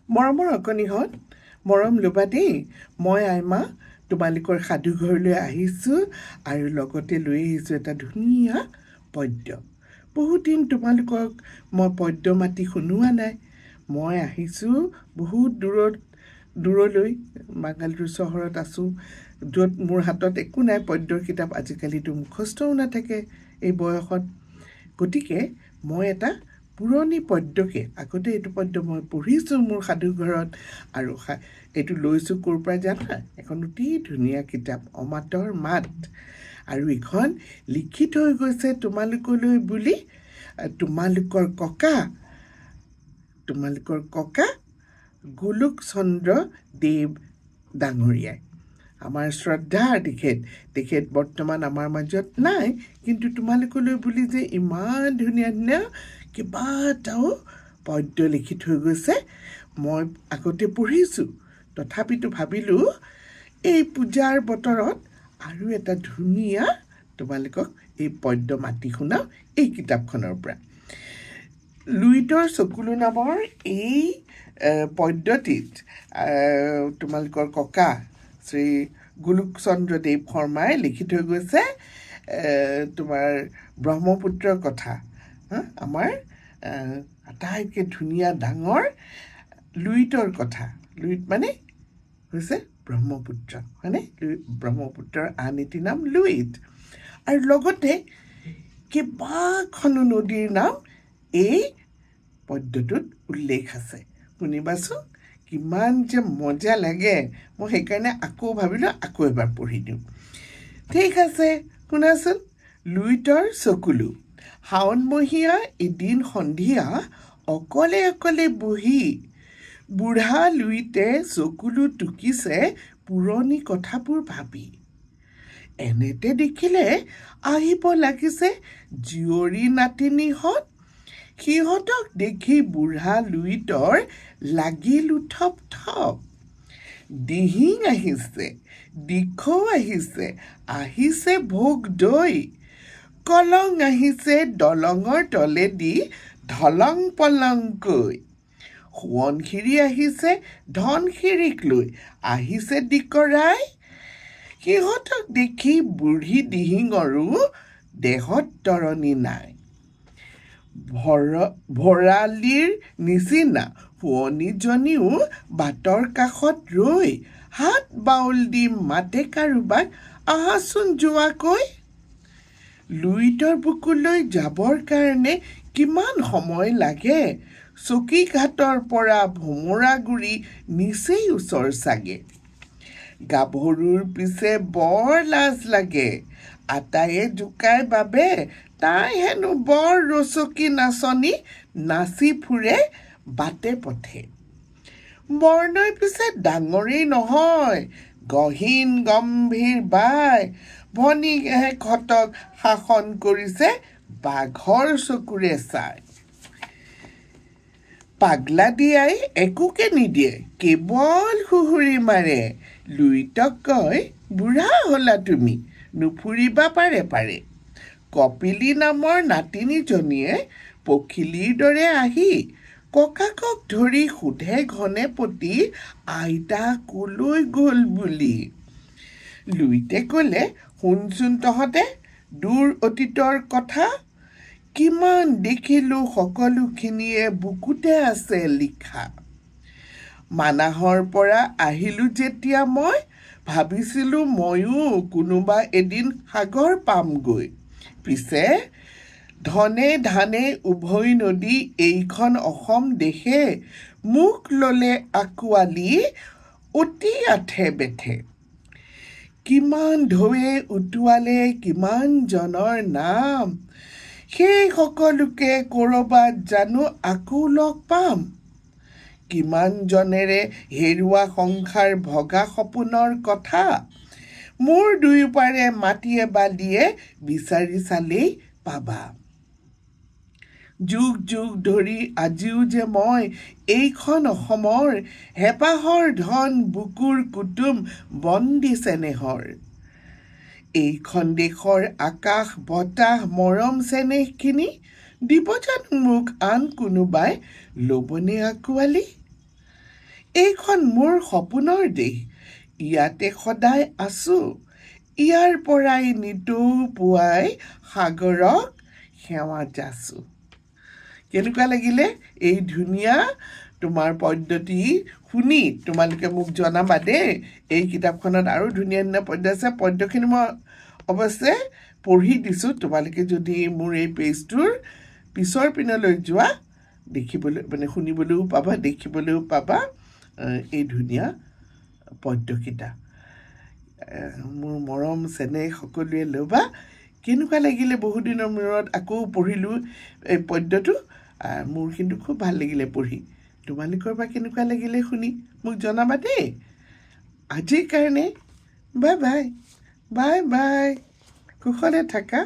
মৰমৰ অকণিহঁত মৰম ল'বা দেই মই আইমা তোমালোকৰ সাধু ঘৰলৈ আহিছোঁ আৰু লগতে লৈ আহিছোঁ এটা ধুনীয়া পদ্য বহুত দিন তোমালোকক মই পদ্য মাতি শুনোৱা নাই মই আহিছোঁ বহুত দূৰলৈ বাংগালুৰু চহৰত আছোঁ য'ত মোৰ হাতত একো নাই পদ্যৰ কিতাপ আজিকালিতো মুখস্থও নাথাকে এই বয়সত গতিকে মই এটা পুৰণি পদ্যকে আগতে এইটো পদ্য মই পঢ়িছোঁ মোৰ সাধু ঘৰত আৰু এইটো লৈছোঁ ক'ৰ পৰা জানা এখন অতি ধুনীয়া কিতাপ অমাতৰ মাত আৰু এইখন লিখি থৈ গৈছে তোমালোকলৈ বুলি তোমালোকৰ ককা গোলোক চন্দ্ৰ দেৱ ডাঙৰীয়াই আমাৰ শ্ৰদ্ধাৰ তেখেত বৰ্তমান আমাৰ মাজত নাই কিন্তু তোমালোকলৈ বুলি যে ইমান ধুনীয়া ধুনীয়া কেইবাটাও পদ্য লিখি থৈ গৈছে মই আগতে পঢ়িছোঁ তথাপিতো ভাবিলোঁ এই পূজাৰ বতৰত আৰু এটা ধুনীয়া তোমালোকক এই পদ্য মাতি শুনাওঁ এই কিতাপখনৰ পৰা লুইতৰ চকুলো নামৰ এই পদ্যটিত তোমালোকৰ ককা শ্ৰী গোলোকচন্দ্ৰ দেৱ শৰ্মাই লিখি থৈ গৈছে তোমাৰ ব্ৰহ্মপুত্ৰৰ কথা আমাৰ আটাইতকৈ ধুনীয়া ডাঙৰ লুইতৰ কথা লুইত মানে হৈছে ব্ৰহ্মপুত্ৰ হয়নে ব্ৰহ্মপুত্ৰৰ আন এটি নাম লুইত আৰু লগতে কেইবাখনো নদীৰ নাম এই পদ্যটোত উল্লেখ আছে শুনিবাচোন কিমান যে মজা লাগে মই সেইকাৰণে আকৌ ভাবিলোঁ আকৌ এবাৰ পঢ়ি দিওঁ ঠিক আছে শুনাচোন লুইতৰ চকুলো শাওণমহীয়া এদিন সন্ধিয়া অকলে বহি বুঢ়া লুইতে চকুলো টুকিছে পুৰণি কথাবোৰ ভাবি এনেতে দেখিলে আহিব লাগিছে জীয়ৰী নাতিনীহঁত সিহঁতক দেখি বুঢ়া লুইতৰ লাগিল থপ দিহিং আহিছে দিখৌ আহিছে ভোগ দৈ কলং আহিছে দলঙৰ তলেদি ধলং পলংকৈ সোৱণশিৰি আহিছে ধনশিৰিক লৈ আহিছে দিকৰাই সিহঁতক দেখি বুঢ়ী দিহিঙৰো দেহত তৰণি নাই ভৰালিৰ নিচিনা শুৱনিজনীও বাটৰ কাষত ৰৈ হাত বাউল দি মাতে কাৰোবাক আহাচোন যোৱাকৈ লুইতৰ বুকুলৈ যাবৰ কাৰণে কিমান সময় লাগে চকীঘাটৰ পৰা ভোমোৰাগুৰি নিচেই ওচৰ চাগে গাভৰুৰ পিছে বৰ লাজ লাগে আটায়ে জোকাই বাবে তাই হেনো বৰ ৰচকী নাচনী নাচি ফুৰে বাটে পথে বৰ্ণই পিছে ডাঙৰেই নহয় গহীন গম্ভীৰ বাই ভনীয়েকহঁতক শাসন কৰিছে বাঘৰ চকুৰে চাই পাগলা দিয়াই একোকে নিদিয়ে কেৱল সুহুৰি মাৰে লুইতক কয় বুঢ়া হ'লা তুমি নুফুৰিবা পাৰে কপিলী নামৰ নাতিনীজনীয়ে পখিলীৰ দৰে আহি ককাকক ধৰি সোধে ঘনে পতি আইতা কলৈ গ'ল বুলি লুইতে ক'লে শুনচোন তহঁতে দূৰ অতীতৰ কথা কিমান দেখিলোঁ সকলোখিনিয়ে বুকুতে আছে লিখা মানাহৰ পৰা আহিলোঁ যেতিয়া মই ভাবিছিলোঁ ময়ো কোনোবা এদিন সাগৰ পামগৈ পিছে ধনে ধানে উভৈ নদী এইখন অসম দেশে মুখ ল'লে আঁকোৱালি অতি আঠে বেঠে কিমান ঢৌৱে উটুৱালে কিমান জনৰ নাম সেই সকলোকে ক'ৰবাত জানো আকৌ লগ পাম কিমান জনেৰে হেৰুৱা সংসাৰ ভগা সপোনৰ কথা মোৰ দুয়োপাৰে মাটিয়ে বালিয়ে বিচাৰি চালেই পাবা যুগ ধৰি আজিও যে মই এইখন অসমৰ হেঁপাহৰ ধন বুকুৰ কুটুম বন্দী চেনেহৰ এইখন দেশৰ আকাশ বতাহ মৰম চেনেহখিনি দিব জানো মোক আন কোনোবাই ল'বনে আঁকোৱালি এইখন মোৰ সপোনৰ দেশ ইয়াতে সদায় আছো ইয়াৰ পৰাই নিতৌ পুৱাই সাগৰক সেৱা যাচো কেনেকুৱা লাগিলে এই ধুনীয়া তোমাৰ পদ্যটি শুনি তোমালোকে মোক জনাবা দেই এই কিতাপখনত আৰু ধুনীয়া ধুনীয়া পদ্য আছে পদ্যখিনি মই অৱশ্যে পঢ়ি দিছোঁ তোমালোকে যদি মোৰ এই পেজটোৰ পিছৰ পিনলৈ যোৱা দেখিবলৈ মানে শুনিবলৈও পাবা দেখিবলৈও পাবা এই ধুনীয়া পদ্যকেইটা মোৰ মৰম চেনেহ সকলোৱে ল'বা কেনেকুৱা লাগিলে বহুদিনৰ মূৰত আকৌ পঢ়িলোঁ এই পদ্যটো মোৰ কিন্তু খুব ভাল লাগিলে পঢ়ি তোমালোকৰ বা কেনেকুৱা লাগিলে শুনি মোক জনাবা দেই আজিৰ কাৰণে বাই বাই বাই বাই কুশলে থাকা